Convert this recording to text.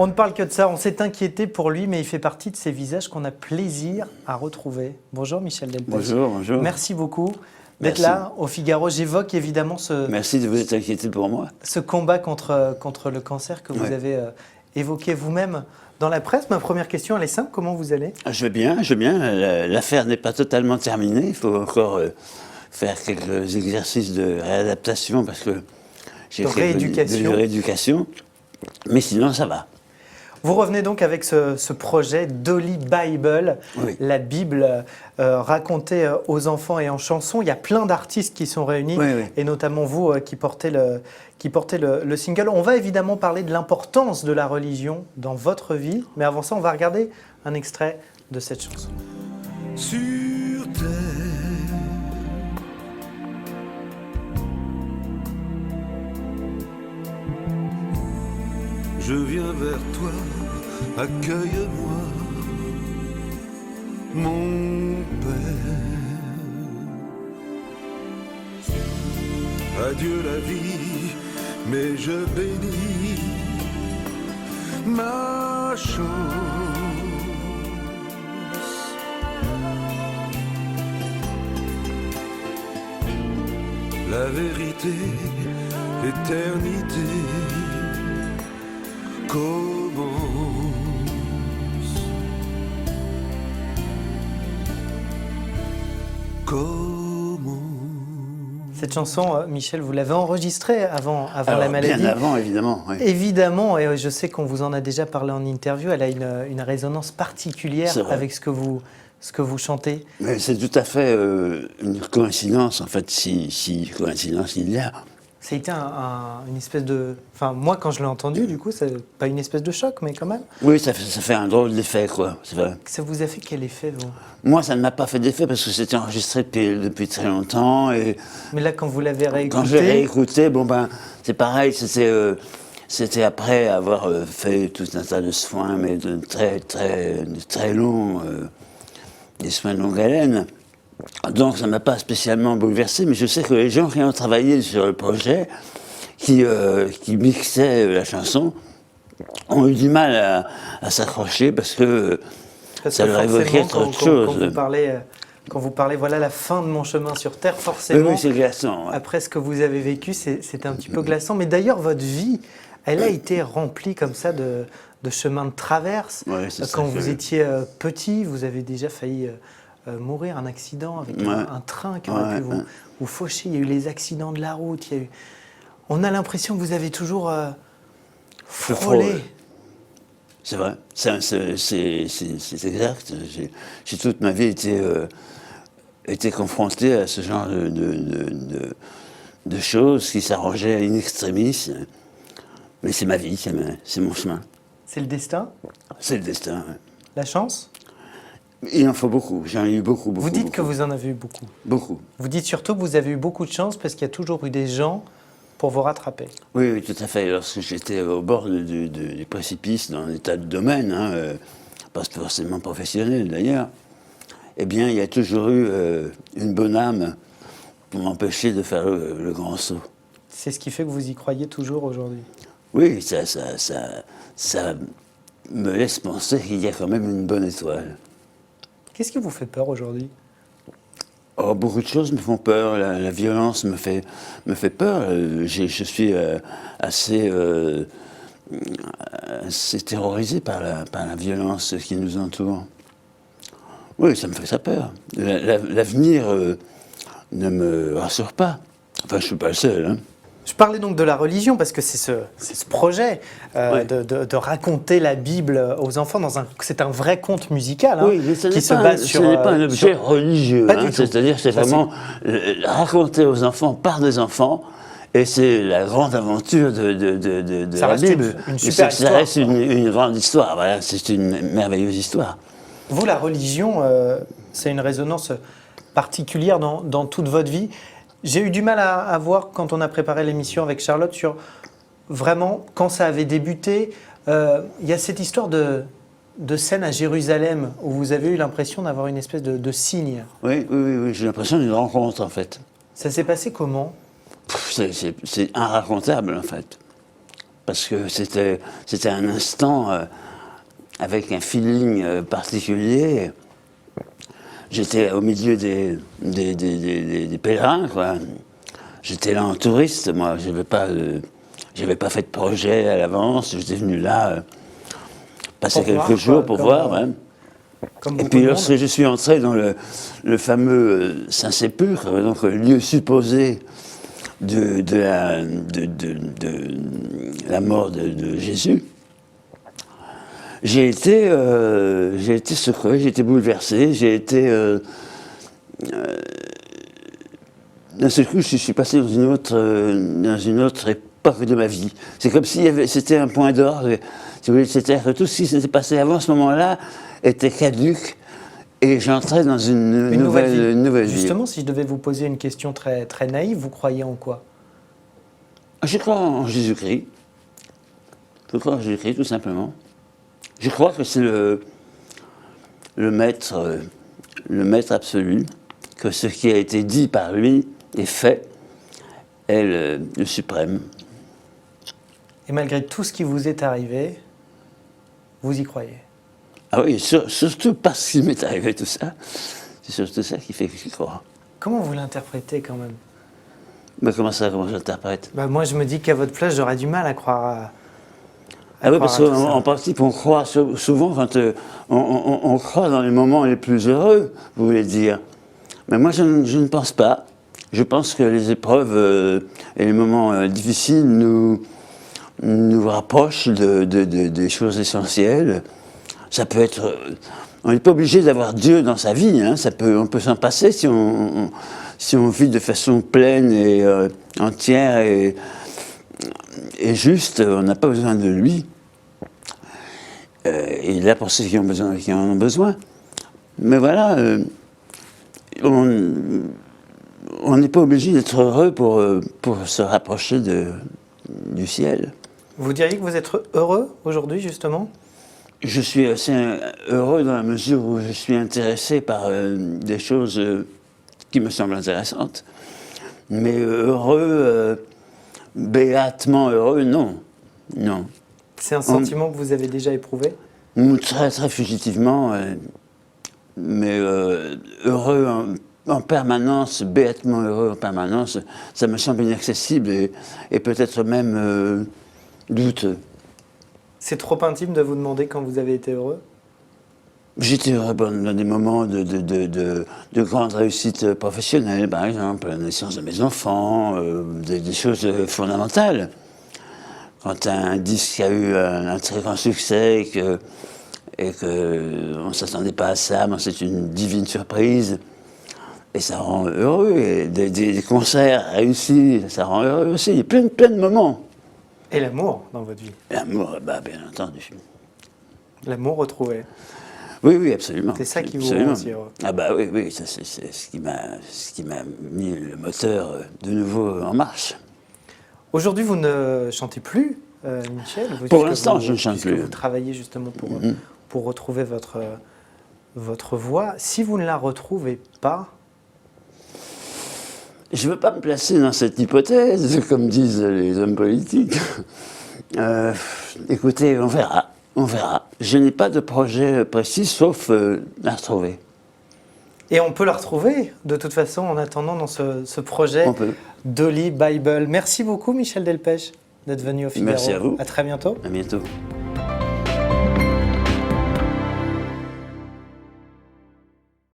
On ne parle que de ça, on s'est inquiété pour lui, mais il fait partie de ces visages qu'on a plaisir à retrouver. Bonjour Michel Delpech. Bonjour. Merci beaucoup d'être là au Figaro. J'évoque évidemment Merci de vous être inquiété pour moi. Ce combat contre le cancer que vous avez évoqué vous-même dans la presse. Ma première question, elle est simple, comment vous allez? Je vais bien. L'affaire n'est pas totalement terminée, il faut encore faire quelques exercices de réadaptation parce que j'ai fait de rééducation, mais sinon ça va. Vous revenez donc avec ce projet Dolly Bible, la Bible racontée aux enfants et en chanson. Il y a plein d'artistes qui sont réunis, et notamment vous qui portez le single. On va évidemment parler de l'importance de la religion dans votre vie, mais avant ça, on va regarder un extrait de cette chanson. Sur terre, je viens vers toi, accueille-moi, mon Père. Adieu la vie, mais je bénis ma chance. La vérité, l'éternité commence. Cette chanson, Michel, vous l'avez enregistrée avant la maladie. Bien avant, évidemment. Oui. Évidemment, et je sais qu'on vous en a déjà parlé en interview, elle a une résonance particulière avec ce que vous chantez. Mais c'est tout à fait une coïncidence, en fait, si coïncidence il y a. Ça a été une espèce de... Enfin, moi, quand je l'ai entendu, du coup, c'est pas une espèce de choc, mais quand même. Oui, ça fait un drôle d'effet, quoi. C'est vrai. Ça vous a fait quel effet, vous? Moi, ça ne m'a pas fait d'effet parce que c'était enregistré depuis très longtemps. Mais là, quand vous l'avez réécouté... Quand j'ai réécouté, c'est pareil, c'était après avoir fait tout un tas de soins, mais de très longs, des soins de longue haleine. Donc ça ne m'a pas spécialement bouleversé, mais je sais que les gens qui ont travaillé sur le projet, qui mixaient la chanson, ont eu du mal à s'accrocher parce que ça leur évoquait autre chose. Quand vous parlez, voilà la fin de mon chemin sur Terre, forcément, oui, c'est glaçant. Ouais. Après ce que vous avez vécu, c'est un petit peu glaçant. Mais d'ailleurs, votre vie, elle a été remplie comme ça de chemins de traverse. Ouais, quand vous étiez petit, vous avez déjà failli... mourir, un accident avec un train qui aurait pu vous faucher. Il y a eu les accidents de la route. On a l'impression que vous avez toujours frôlé. C'est vrai, c'est exact. J'ai toute ma vie été confronté à ce genre de choses qui s'arrangeaient in extremis. Mais c'est ma vie, c'est mon chemin. C'est le destin? C'est le destin, oui. La chance? Il en faut beaucoup, j'en ai eu beaucoup. Vous dites que vous en avez eu beaucoup? Beaucoup. Vous dites surtout que vous avez eu beaucoup de chance parce qu'il y a toujours eu des gens pour vous rattraper. Oui, tout à fait. Lorsque j'étais au bord du précipice, dans un tas de domaines, pas forcément professionnel d'ailleurs, eh bien, il y a toujours eu une bonne âme pour m'empêcher de faire le grand saut. C'est ce qui fait que vous y croyez toujours aujourd'hui? Oui, ça me laisse penser qu'il y a quand même une bonne étoile. Qu'est-ce qui vous fait peur aujourd'hui? Oh, beaucoup de choses me font peur. La violence me fait peur. Je suis assez terrorisé par la violence qui nous entoure. Oui, ça me fait ça peur. L'avenir ne me rassure pas. Enfin, je ne suis pas le seul. Hein. Je parlais donc de la religion parce que c'est ce projet de raconter la Bible aux enfants c'est un vrai conte musical qui se base sur... Ce n'est pas un objet religieux, c'est-à-dire c'est vraiment raconté aux enfants par des enfants et c'est la grande aventure de la Bible. Ça reste une grande histoire, voilà, c'est une merveilleuse histoire. Vous, la religion, c'est une résonance particulière dans toute votre vie. J'ai eu du mal à voir quand on a préparé l'émission avec Charlotte sur vraiment quand ça avait débuté. Il y a cette histoire de scène à Jérusalem où vous avez eu l'impression d'avoir une espèce de signe. Oui, j'ai l'impression d'une rencontre en fait. Ça s'est passé comment? C'est inracontable en fait. parce que c'était un instant avec un feeling particulier. J'étais au milieu des pèlerins, quoi. J'étais là en touriste, moi. Je n'avais pas fait de projet à l'avance. J'étais venu là passer quelques jours pour voir. Ouais. Et puis lorsque je suis entré dans le fameux Saint-Sépulcre, donc le lieu supposé de la mort de Jésus, j'ai été secoué, j'ai été bouleversé, j'ai été... d'un seul coup, je suis passé dans une autre époque de ma vie. C'est comme si c'était un point d'orgue. C'est-à-dire que tout ce qui s'était passé avant ce moment-là était caduque et j'entrais dans une nouvelle vie. Justement, si je devais vous poser une question très, très naïve, vous croyez en quoi? Je crois en Jésus-Christ. Je crois en Jésus-Christ, tout simplement. Je crois que c'est le maître absolu, que ce qui a été dit par lui et fait est le suprême. Et malgré tout ce qui vous est arrivé, vous y croyez? Ah oui, surtout parce qu'il m'est arrivé tout ça. C'est surtout ça qui fait que j'y crois. Comment vous l'interprétez quand même? Mais comment je l'interprète? Moi, je me dis qu'à votre place, j'aurais du mal à croire Ah oui, parce qu'en principe, on croit souvent quand on croit dans les moments les plus heureux, vous voulez dire. Mais moi, je ne pense pas. Je pense que les épreuves et les moments difficiles nous rapprochent des choses essentielles. Ça peut être... on n'est pas obligé d'avoir Dieu dans sa vie. Hein. On peut s'en passer si on vit de façon pleine et entière et juste. On n'a pas besoin de lui. Il est là pour ceux qui en ont besoin. Mais voilà, on n'est pas obligé d'être heureux pour se rapprocher du ciel. Vous diriez que vous êtes heureux aujourd'hui, justement? Je suis assez heureux dans la mesure où je suis intéressé par des choses qui me semblent intéressantes. Mais heureux, béatement heureux, non. Non. C'est un sentiment que vous avez déjà éprouvé? Très, très fugitivement, mais heureux en permanence, béatement heureux en permanence, ça me semble inaccessible et peut-être même douteux. C'est trop intime de vous demander quand vous avez été heureux? J'étais heureux dans des moments de grande réussite professionnelle, par exemple, la naissance de mes enfants, des choses fondamentales. Quand un disque a eu un très grand succès et qu'on ne s'attendait pas à ça, mais c'est une divine surprise. Et ça rend heureux. Et des concerts réussis, ça rend heureux aussi. Il y a plein de moments. Et l'amour dans votre vie? L'amour, bien entendu. L'amour retrouvé? Oui, absolument. C'est ça qui vous rend si heureux? Ah oui, ça, c'est ce qui m'a mis le moteur de nouveau en marche. Aujourd'hui, vous ne chantez plus, Michel? Pour l'instant, je ne chante plus. Vous travaillez justement pour retrouver votre voix. Si vous ne la retrouvez pas... Je ne veux pas me placer dans cette hypothèse, comme disent les hommes politiques. Écoutez, on verra. Je n'ai pas de projet précis, sauf la retrouver. Et on peut la retrouver, de toute façon, en attendant, dans ce projet Dolly Bible. Merci beaucoup, Michel Delpech, d'être venu au Figaro. Merci à vous. À très bientôt. À bientôt.